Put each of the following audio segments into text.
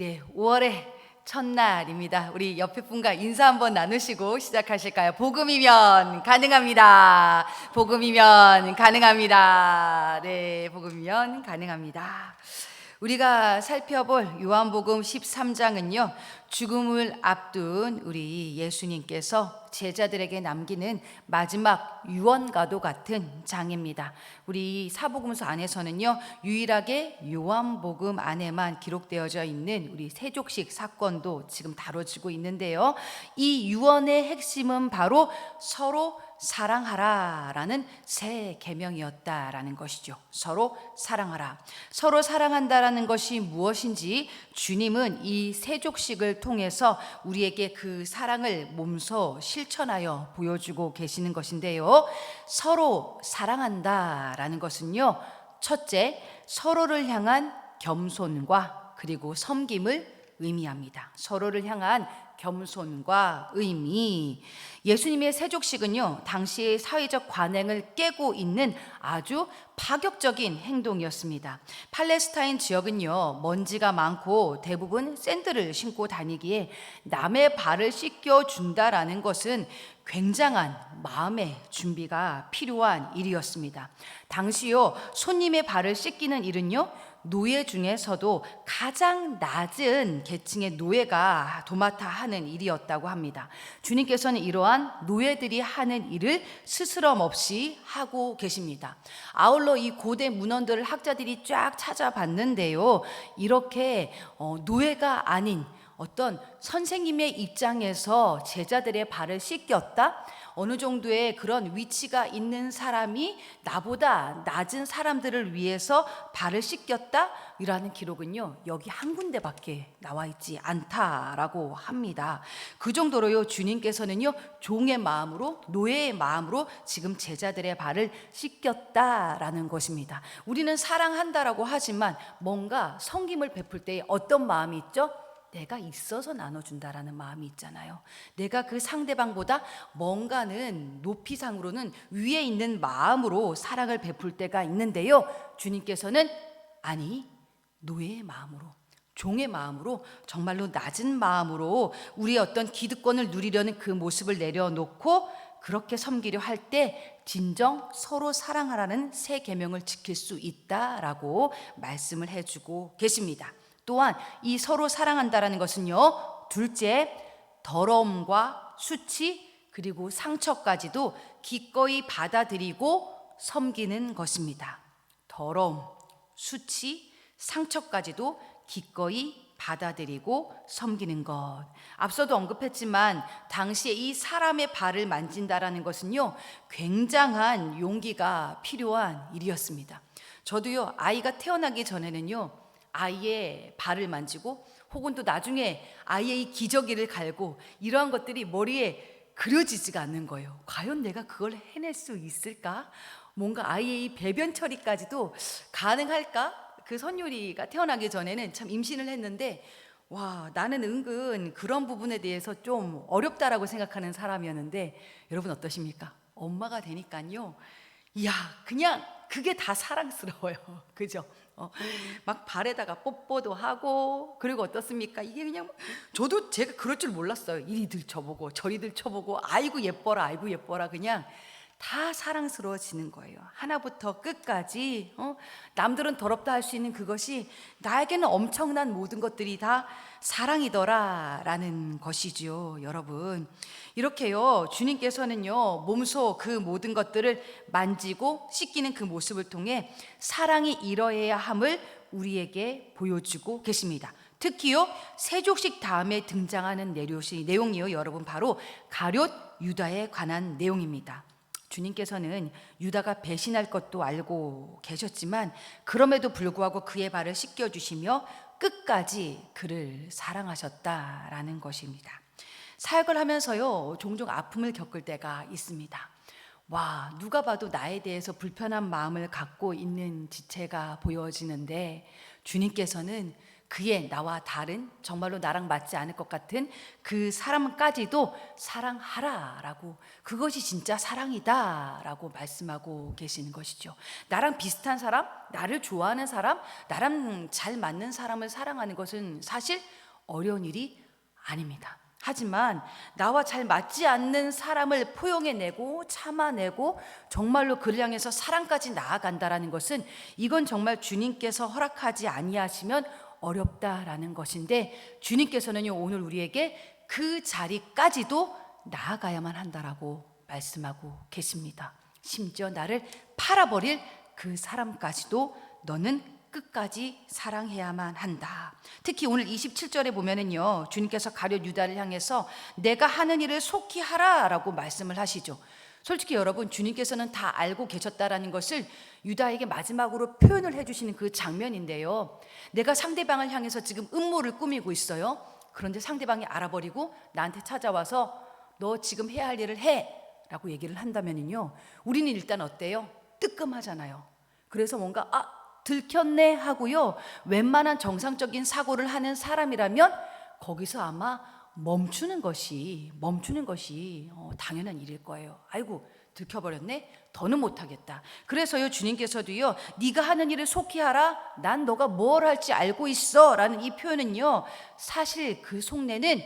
네, 5월의 첫날입니다. 우리 옆에 분과 인사 한번 나누시고 시작하실까요? 복음이면 가능합니다. 복음이면 가능합니다. 네, 복음이면 가능합니다. 우리가 살펴볼 요한복음 13장은요, 죽음을 앞둔 우리 예수님께서 제자들에게 남기는 마지막 유언과도 같은 장입니다. 우리 사복음서 안에서는요, 유일하게 요한복음 안에만 기록되어져 있는 우리 세족식 사건도 지금 다뤄지고 있는데요, 이 유언의 핵심은 바로 서로 사랑하라라는 새 계명이었다라는 것이죠. 서로 사랑하라. 서로 사랑한다라는 것이 무엇인지 주님은 이 세족식을 통해서 우리에게 그 사랑을 몸소 실천하여 보여주고 계시는 것인데요. 서로 사랑한다라는 것은요, 첫째, 서로를 향한 겸손과 그리고 섬김을 의미합니다. 서로를 향한 겸손과 의미. 예수님의 세족식은요, 당시의 사회적 관행을 깨고 있는 아주 파격적인 행동이었습니다. 팔레스타인 지역은요, 먼지가 많고 대부분 샌들을 신고 다니기에 남의 발을 씻겨 준다라는 것은 굉장한 마음의 준비가 필요한 일이었습니다. 당시요, 손님의 발을 씻기는 일은요, 노예 중에서도 가장 낮은 계층의 노예가 도맡아 하는 일이었다고 합니다. 주님께서는 이러한 노예들이 하는 일을 스스럼 없이 하고 계십니다. 아울러 이 고대 문헌들을 학자들이 쫙 찾아봤는데요, 이렇게 노예가 아닌 어떤 선생님의 입장에서 제자들의 발을 씻겼다? 어느 정도의 그런 위치가 있는 사람이 나보다 낮은 사람들을 위해서 발을 씻겼다? 이라는 기록은요, 여기 한 군데밖에 나와 있지 않다라고 합니다. 그 정도로요, 주님께서는요, 종의 마음으로, 노예의 마음으로 지금 제자들의 발을 씻겼다라는 것입니다. 우리는 사랑한다라고 하지만 뭔가 섬김을 베풀 때 어떤 마음이 있죠? 내가 있어서 나눠준다라는 마음이 있잖아요. 내가 그 상대방보다 뭔가는 높이상으로는 위에 있는 마음으로 사랑을 베풀 때가 있는데요, 주님께서는 아니, 노예의 마음으로, 종의 마음으로, 정말로 낮은 마음으로 우리의 어떤 기득권을 누리려는 그 모습을 내려놓고 그렇게 섬기려 할 때 진정 서로 사랑하라는 새 계명을 지킬 수 있다라고 말씀을 해주고 계십니다. 또한 이 서로 사랑한다라는 것은요, 둘째, 더러움과 수치 그리고 상처까지도 기꺼이 받아들이고 섬기는 것입니다. 더러움, 수치, 상처까지도 기꺼이 받아들이고 섬기는 것. 앞서도 언급했지만 당시에 이 사람의 발을 만진다라는 것은요, 굉장한 용기가 필요한 일이었습니다. 저도요, 아이가 태어나기 전에는요, 아이의 발을 만지고 혹은 또 나중에 아이의 기저귀를 갈고 이러한 것들이 머리에 그려지지가 않는 거예요. 과연 내가 그걸 해낼 수 있을까? 뭔가 아이의 배변 처리까지도 가능할까? 그 선율이가 태어나기 전에는 참 임신을 했는데, 와, 나는 은근 그런 부분에 대해서 좀 어렵다라고 생각하는 사람이었는데, 여러분 어떠십니까? 엄마가 되니까요, 이야, 그냥 그게 다 사랑스러워요. 그죠? 막 발에다가 뽀뽀도 하고, 그리고 어떻습니까? 이게 그냥 저도 제가 그럴 줄 몰랐어요. 이리들 쳐보고 저리들 쳐보고, 아이고 예뻐라, 아이고 예뻐라, 그냥 다 사랑스러워지는 거예요. 하나부터 끝까지. 남들은 더럽다 할 수 있는 그것이 나에게는 엄청난 모든 것들이 다 사랑이더라라는 것이지요, 여러분. 이렇게요, 주님께서는요, 몸소 그 모든 것들을 만지고 씻기는 그 모습을 통해 사랑이 이러해야 함을 우리에게 보여주고 계십니다. 특히요, 세족식 다음에 등장하는 내용이요, 여러분, 바로 가룟 유다에 관한 내용입니다. 주님께서는 유다가 배신할 것도 알고 계셨지만 그럼에도 불구하고 그의 발을 씻겨주시며 끝까지 그를 사랑하셨다라는 것입니다. 사역을 하면서요, 종종 아픔을 겪을 때가 있습니다. 와, 누가 봐도 나에 대해서 불편한 마음을 갖고 있는 지체가 보여지는데 주님께서는 그의 나와 다른, 정말로 나랑 맞지 않을 것 같은 그 사람까지도 사랑하라라고, 그것이 진짜 사랑이다라고 말씀하고 계시는 것이죠. 나랑 비슷한 사람, 나를 좋아하는 사람, 나랑 잘 맞는 사람을 사랑하는 것은 사실 어려운 일이 아닙니다. 하지만 나와 잘 맞지 않는 사람을 포용해내고 참아내고 정말로 그를 향해서 사랑까지 나아간다라는 것은, 이건 정말 주님께서 허락하지 아니하시면 어렵다라는 것인데, 주님께서는요 오늘 우리에게 그 자리까지도 나아가야만 한다라고 말씀하고 계십니다. 심지어 나를 팔아버릴 그 사람까지도 너는 끝까지 사랑해야만 한다. 특히 오늘 27절에 보면은요, 주님께서 가룟 유다를 향해서 내가 하는 일을 속히 하라라고 말씀을 하시죠. 솔직히 여러분, 주님께서는 다 알고 계셨다라는 것을 유다에게 마지막으로 표현을 해주시는 그 장면인데요, 내가 상대방을 향해서 지금 음모를 꾸미고 있어요. 그런데 상대방이 알아버리고 나한테 찾아와서 너 지금 해야 할 일을 해 라고 얘기를 한다면요, 우리는 일단 어때요? 뜨끔하잖아요. 그래서 뭔가 들켰네 하고요, 웬만한 정상적인 사고를 하는 사람이라면 거기서 아마 멈추는 것이 당연한 일일 거예요. 아이고, 들켜버렸네? 더는 못하겠다. 그래서요, 주님께서도요, 네가 하는 일을 속히 하라, 난 너가 뭘 할지 알고 있어 라는 이 표현은요, 사실 그 속내는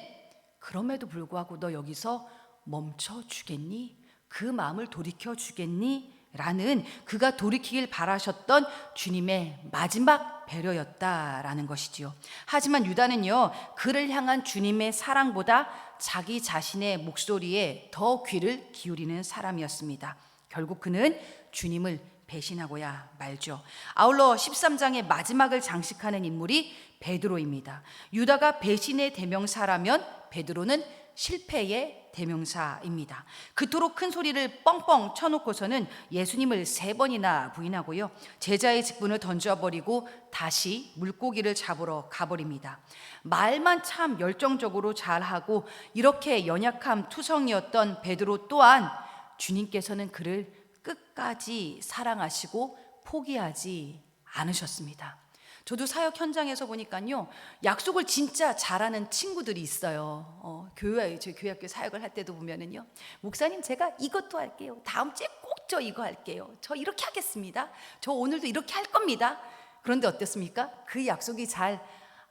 그럼에도 불구하고 너 여기서 멈춰주겠니? 그 마음을 돌이켜주겠니? 라는, 그가 돌이키길 바라셨던 주님의 마지막 배려였다라는 것이지요. 하지만 유다는요, 그를 향한 주님의 사랑보다 자기 자신의 목소리에 더 귀를 기울이는 사람이었습니다. 결국 그는 주님을 배신하고야 말죠. 아울러 13장의 마지막을 장식하는 인물이 베드로입니다. 유다가 배신의 대명사라면 베드로는 실패의 대명사입니다. 그토록 큰 소리를 뻥뻥 쳐놓고서는 예수님을 3번이나 부인하고요, 제자의 직분을 던져버리고 다시 물고기를 잡으러 가버립니다. 말만 참 열정적으로 잘하고 이렇게 연약함 투성이었던 베드로 또한 주님께서는 그를 끝까지 사랑하시고 포기하지 않으셨습니다. 저도 사역 현장에서 보니까요, 약속을 진짜 잘하는 친구들이 있어요. 저희 교회학교 사역을 할 때도 보면은요, 목사님 제가 이것도 할게요. 다음 주에 꼭 저 이거 할게요. 저 이렇게 하겠습니다. 저 오늘도 이렇게 할 겁니다. 그런데 어땠습니까? 그 약속이 잘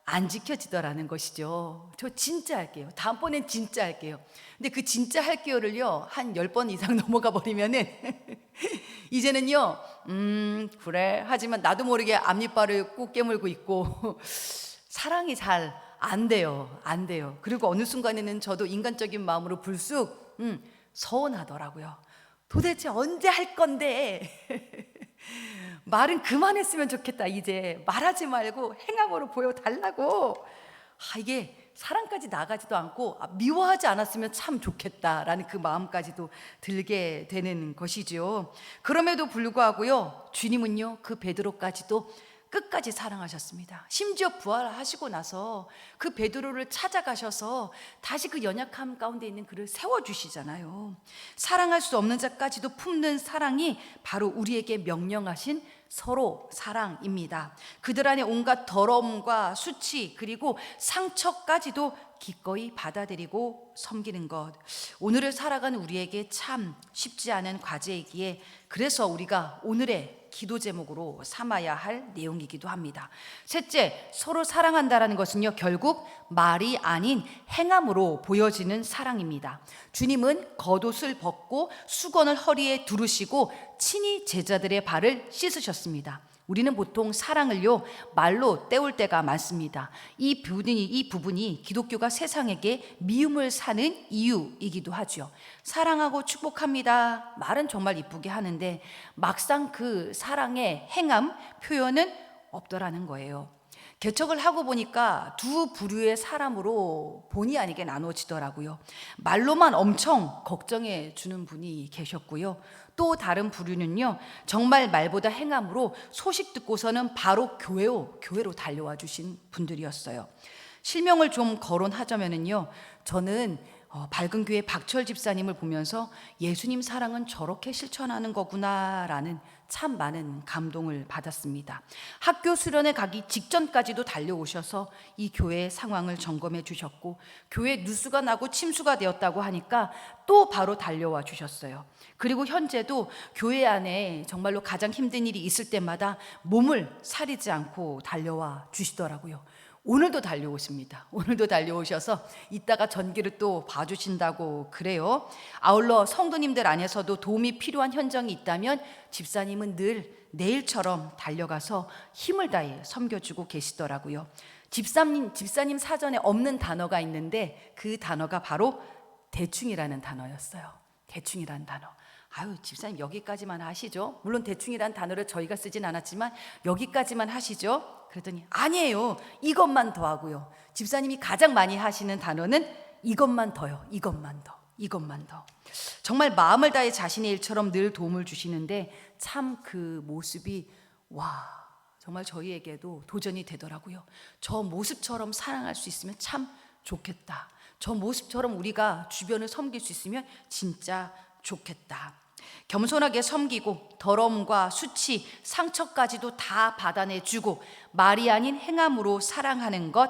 안 지켜지더라는 것이죠. 저 진짜 할게요. 다음번엔 진짜 할게요. 근데 그 진짜 할게요를요, 한 10번 이상 넘어가 버리면은 이제는요, 그래. 하지만 나도 모르게 앞니빨을 꾹 깨물고 있고 사랑이 잘 안 돼요. 안 돼요. 그리고 어느 순간에는 저도 인간적인 마음으로 불쑥 서운하더라고요. 도대체 언제 할 건데? 말은 그만했으면 좋겠다. 이제 말하지 말고 행함으로 보여달라고. 이게 사랑까지 나가지도 않고 미워하지 않았으면 참 좋겠다라는 그 마음까지도 들게 되는 것이죠. 그럼에도 불구하고요, 주님은요, 그 베드로까지도 끝까지 사랑하셨습니다. 심지어 부활하시고 나서 그 베드로를 찾아가셔서 다시 그 연약함 가운데 있는 그를 세워주시잖아요. 사랑할 수 없는 자까지도 품는 사랑이 바로 우리에게 명령하신 서로 사랑입니다. 그들 안에 온갖 더러움과 수치 그리고 상처까지도 기꺼이 받아들이고 섬기는 것, 오늘을 살아가는 우리에게 참 쉽지 않은 과제이기에, 그래서 우리가 오늘의 기도 제목으로 삼아야 할 내용이기도 합니다. 셋째, 서로 사랑한다라는 것은요, 결국 말이 아닌 행함으로 보여지는 사랑입니다. 주님은 겉옷을 벗고 수건을 허리에 두르시고 친히 제자들의 발을 씻으셨습니다. 우리는 보통 사랑을요, 말로 때울 때가 많습니다. 이 부분이 기독교가 세상에게 미움을 사는 이유이기도 하죠. 사랑하고 축복합니다. 말은 정말 이쁘게 하는데 막상 그 사랑의 행함, 표현은 없더라는 거예요. 개척을 하고 보니까 두 부류의 사람으로 본의 아니게 나눠지더라고요. 말로만 엄청 걱정해 주는 분이 계셨고요. 또 다른 부류는요, 정말 말보다 행함으로 소식 듣고서는 바로 교회로 달려와 주신 분들이었어요. 실명을 좀 거론하자면요, 저는 밝은 교회 박철 집사님을 보면서 예수님 사랑은 저렇게 실천하는 거구나라는 참 많은 감동을 받았습니다. 학교 수련회 가기 직전까지도 달려오셔서 이 교회의 상황을 점검해 주셨고, 교회 누수가 나고 침수가 되었다고 하니까 또 바로 달려와 주셨어요. 그리고 현재도 교회 안에 정말로 가장 힘든 일이 있을 때마다 몸을 사리지 않고 달려와 주시더라고요. 오늘도 달려오십니다. 오늘도 달려오셔서 이따가 전기를 또 봐주신다고 그래요. 아울러 성도님들 안에서도 도움이 필요한 현장이 있다면 집사님은 늘 내일처럼 달려가서 힘을 다해 섬겨주고 계시더라고요. 집사님 사전에 없는 단어가 있는데 그 단어가 바로 대충이라는 단어였어요. 대충이라는 단어. 아유, 집사님 여기까지만 하시죠. 물론 대충이란 단어를 저희가 쓰진 않았지만 여기까지만 하시죠. 그랬더니 아니에요. 이것만 더 하고요. 집사님이 가장 많이 하시는 단어는 이것만 더요. 이것만 더. 이것만 더. 정말 마음을 다해 자신의 일처럼 늘 도움을 주시는데 참 그 모습이 정말 저희에게도 도전이 되더라고요. 저 모습처럼 사랑할 수 있으면 참 좋겠다. 저 모습처럼 우리가 주변을 섬길 수 있으면 진짜 좋겠다. 겸손하게 섬기고 더러움과 수치, 상처까지도 다 받아내주고 말이 아닌 행함으로 사랑하는 것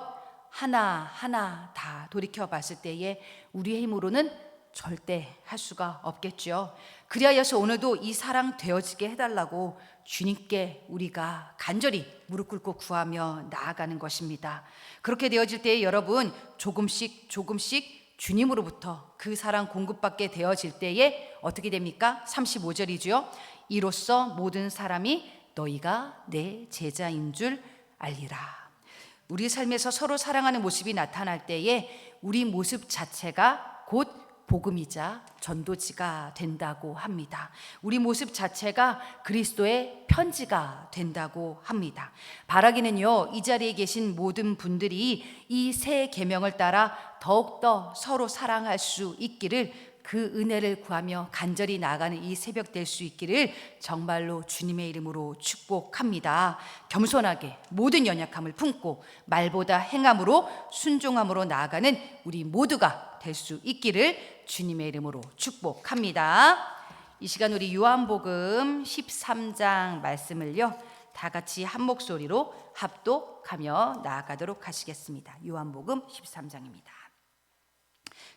하나하나 다 돌이켜봤을 때에 우리의 힘으로는 절대 할 수가 없겠죠. 그리하여서 오늘도 이 사랑 되어지게 해달라고 주님께 우리가 간절히 무릎 꿇고 구하며 나아가는 것입니다. 그렇게 되어질 때에 여러분 조금씩 주님으로부터 그 사랑 공급받게 되어질 때에 어떻게 됩니까? 35절이죠. 이로써 모든 사람이 너희가 내 제자인 줄 알리라. 우리 삶에서 서로 사랑하는 모습이 나타날 때에 우리 모습 자체가 곧 복음이자 전도지가 된다고 합니다. 우리 모습 자체가 그리스도의 편지가 된다고 합니다. 바라기는요, 이 자리에 계신 모든 분들이 이 새 계명을 따라 더욱더 서로 사랑할 수 있기를, 그 은혜를 구하며 간절히 나아가는 이 새벽 될 수 있기를 정말로 주님의 이름으로 축복합니다. 겸손하게 모든 연약함을 품고 말보다 행함으로 순종함으로 나아가는 우리 모두가 될 수 있기를 주님의 이름으로 축복합니다. 이 시간 우리 요한복음 13장 말씀을요, 다 같이 한 목소리로 합독하며 나아가도록 하시겠습니다. 요한복음 13장입니다.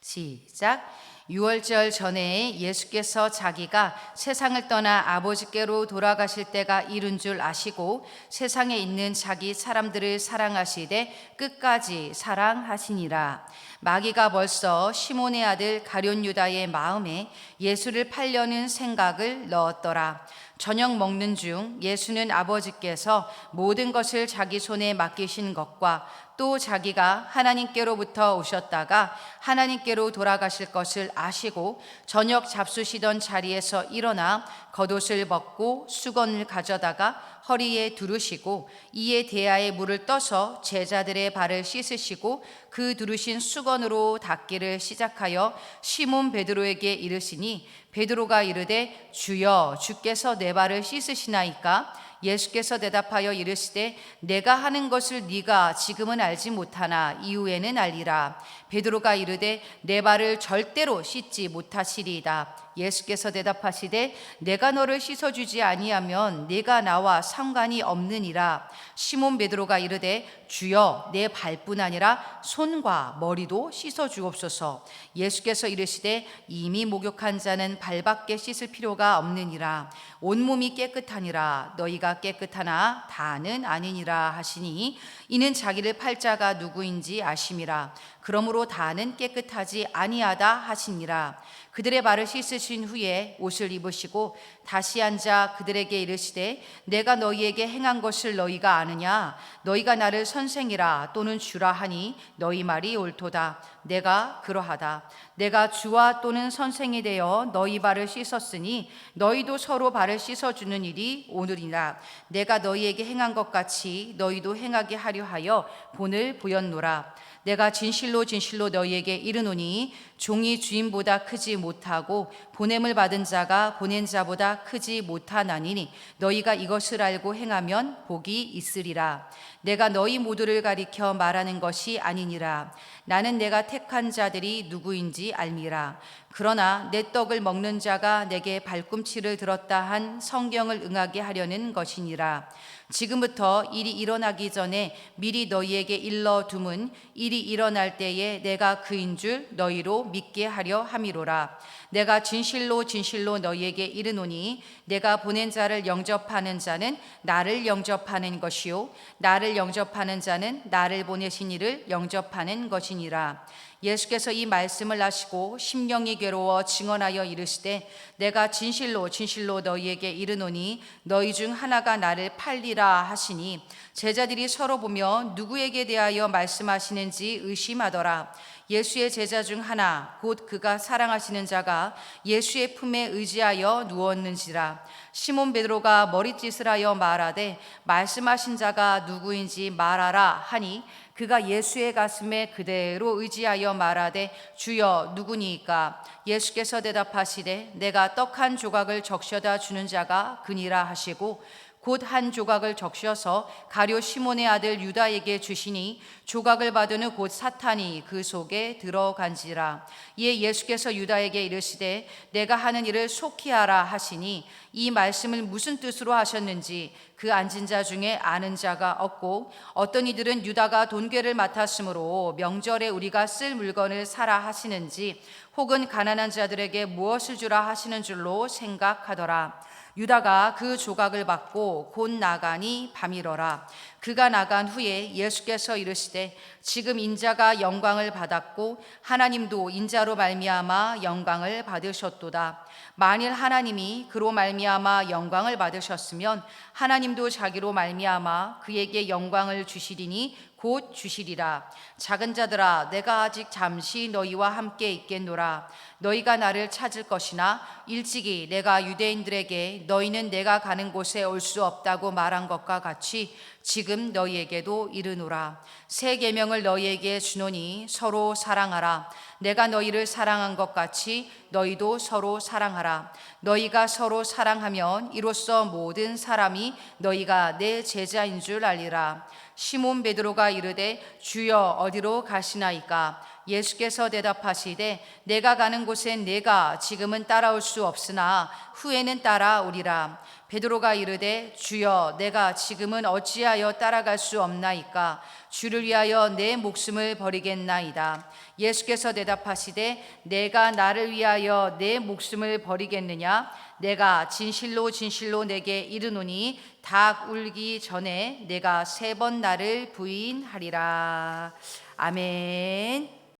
시작. 유월절 전에 예수께서 자기가 세상을 떠나 아버지께로 돌아가실 때가 이른 줄 아시고 세상에 있는 자기 사람들을 사랑하시되 끝까지 사랑하시니라. 마귀가 벌써 시몬의 아들 가룟 유다의 마음에 예수를 팔려는 생각을 넣었더라. 저녁 먹는 중 예수는 아버지께서 모든 것을 자기 손에 맡기신 것과 또 자기가 하나님께로부터 오셨다가 하나님께로 돌아가실 것을 아시고 저녁 잡수시던 자리에서 일어나 겉옷을 벗고 수건을 가져다가 허리에 두르시고 이에 대야에 물을 떠서 제자들의 발을 씻으시고 그 두르신 수건으로 닦기를 시작하여 시몬 베드로에게 이르시니 베드로가 이르되 주여 주께서 내 발을 씻으시나이까? 예수께서 대답하여 이르시되 내가 하는 것을 네가 지금은 알지 못하나 이후에는 알리라. 베드로가 이르되 내 발을 절대로 씻지 못하시리이다. 예수께서 대답하시되 내가 너를 씻어주지 아니하면 네가 나와 상관이 없느니라. 시몬 베드로가 이르되 주여 내 발뿐 아니라 손과 머리도 씻어주옵소서. 예수께서 이르시되 이미 목욕한 자는 발밖에 씻을 필요가 없느니라. 온몸이 깨끗하니라. 너희가 깨끗하나 다는 아니니라 하시니 이는 자기를 팔 자가 누구인지 아심이라. 그러므로 다는 깨끗하지 아니하다 하시니라. 그들의 발을 씻으신 후에 옷을 입으시고 다시 앉아 그들에게 이르시되 내가 너희에게 행한 것을 너희가 아느냐? 너희가 나를 선생이라 또는 주라 하니 너희 말이 옳도다. 내가 그러하다. 내가 주와 또는 선생이 되어 너희 발을 씻었으니 너희도 서로 발을 씻어주는 일이 오늘이라. 내가 너희에게 행한 것 같이 너희도 행하게 하려 하여 본을 보였노라. 내가 진실로 진실로 너희에게 이르노니 종이 주인보다 크지 못하고 보냄을 받은 자가 보낸 자보다 크지 못하나니 너희가 이것을 알고 행하면 복이 있으리라. 내가 너희 모두를 가리켜 말하는 것이 아니니라. 나는 내가 택한 자들이 누구인지 알미라. 그러나 내 떡을 먹는 자가 내게 발꿈치를 들었다 한 성경을 응하게 하려는 것이니라. 지금부터 일이 일어나기 전에 미리 너희에게 일러둠은 일이 일어날 때에 내가 그인 줄 너희로 믿게 하려 함이로라. 내가 진실로 진실로 너희에게 이르노니 내가 보낸 자를 영접하는 자는 나를 영접하는 것이요 나를 영접하는 자는 나를 보내신 이를 영접하는 것이니라. 예수께서 이 말씀을 하시고 심령이 괴로워 증언하여 이르시되 내가 진실로 진실로 너희에게 이르노니 너희 중 하나가 나를 팔리라 하시니 제자들이 서로 보며 누구에게 대하여 말씀하시는지 의심하더라. 예수의 제자 중 하나 곧 그가 사랑하시는 자가 예수의 품에 의지하여 누웠는지라. 시몬 베드로가 머릿짓을 하여 말하되 말씀하신 자가 누구인지 말하라 하니 그가 예수의 가슴에 그대로 의지하여 말하되 주여 누구니이까? 예수께서 대답하시되 내가 떡 한 조각을 적셔다 주는 자가 그니라 하시고 곧 한 조각을 적셔서 가룟 시몬의 아들 유다에게 주시니 조각을 받은 후 곧 사탄이 그 속에 들어간지라. 이에 예수께서 유다에게 이르시되 내가 하는 일을 속히 하라 하시니 이 말씀을 무슨 뜻으로 하셨는지 그 앉은 자 중에 아는 자가 없고 어떤 이들은 유다가 돈괴를 맡았으므로 명절에 우리가 쓸 물건을 사라 하시는지 혹은 가난한 자들에게 무엇을 주라 하시는 줄로 생각하더라. 유다가 그 조각을 받고 곧 나가니 밤이러라. 그가 나간 후에 예수께서 이르시되 지금 인자가 영광을 받았고 하나님도 인자로 말미암아 영광을 받으셨도다. 만일 하나님이 그로 말미암아 영광을 받으셨으면 하나님도 자기로 말미암아 그에게 영광을 주시리니 곧 주시리라. 작은 자들아 내가 아직 잠시 너희와 함께 있겠노라. 너희가 나를 찾을 것이나 일찍이 내가 유대인들에게 너희는 내가 가는 곳에 올 수 없다고 말한 것과 같이 지금 너희에게도 이르노라. 새 계명을 너희에게 주노니 서로 사랑하라. 내가 너희를 사랑한 것 같이 너희도 서로 사랑하라. 너희가 서로 사랑하면 이로써 모든 사람이 너희가 내 제자인 줄 알리라. 시몬 베드로가 이르되 주여 어디로 가시나이까? 예수께서 대답하시되 내가 가는 곳엔 내가 지금은 따라올 수 없으나 후에는 따라오리라. 베드로가 이르되 주여 내가 지금은 어찌하여 따라갈 수 없나이까? 주를 위하여 내 목숨을 버리겠나이다. 예수께서 대답하시되 내가 나를 위하여 내 목숨을 버리겠느냐? 내가 진실로 진실로 내게 이르노니 닭 울기 전에 내가 3번 나를 부인하리라. 아멘.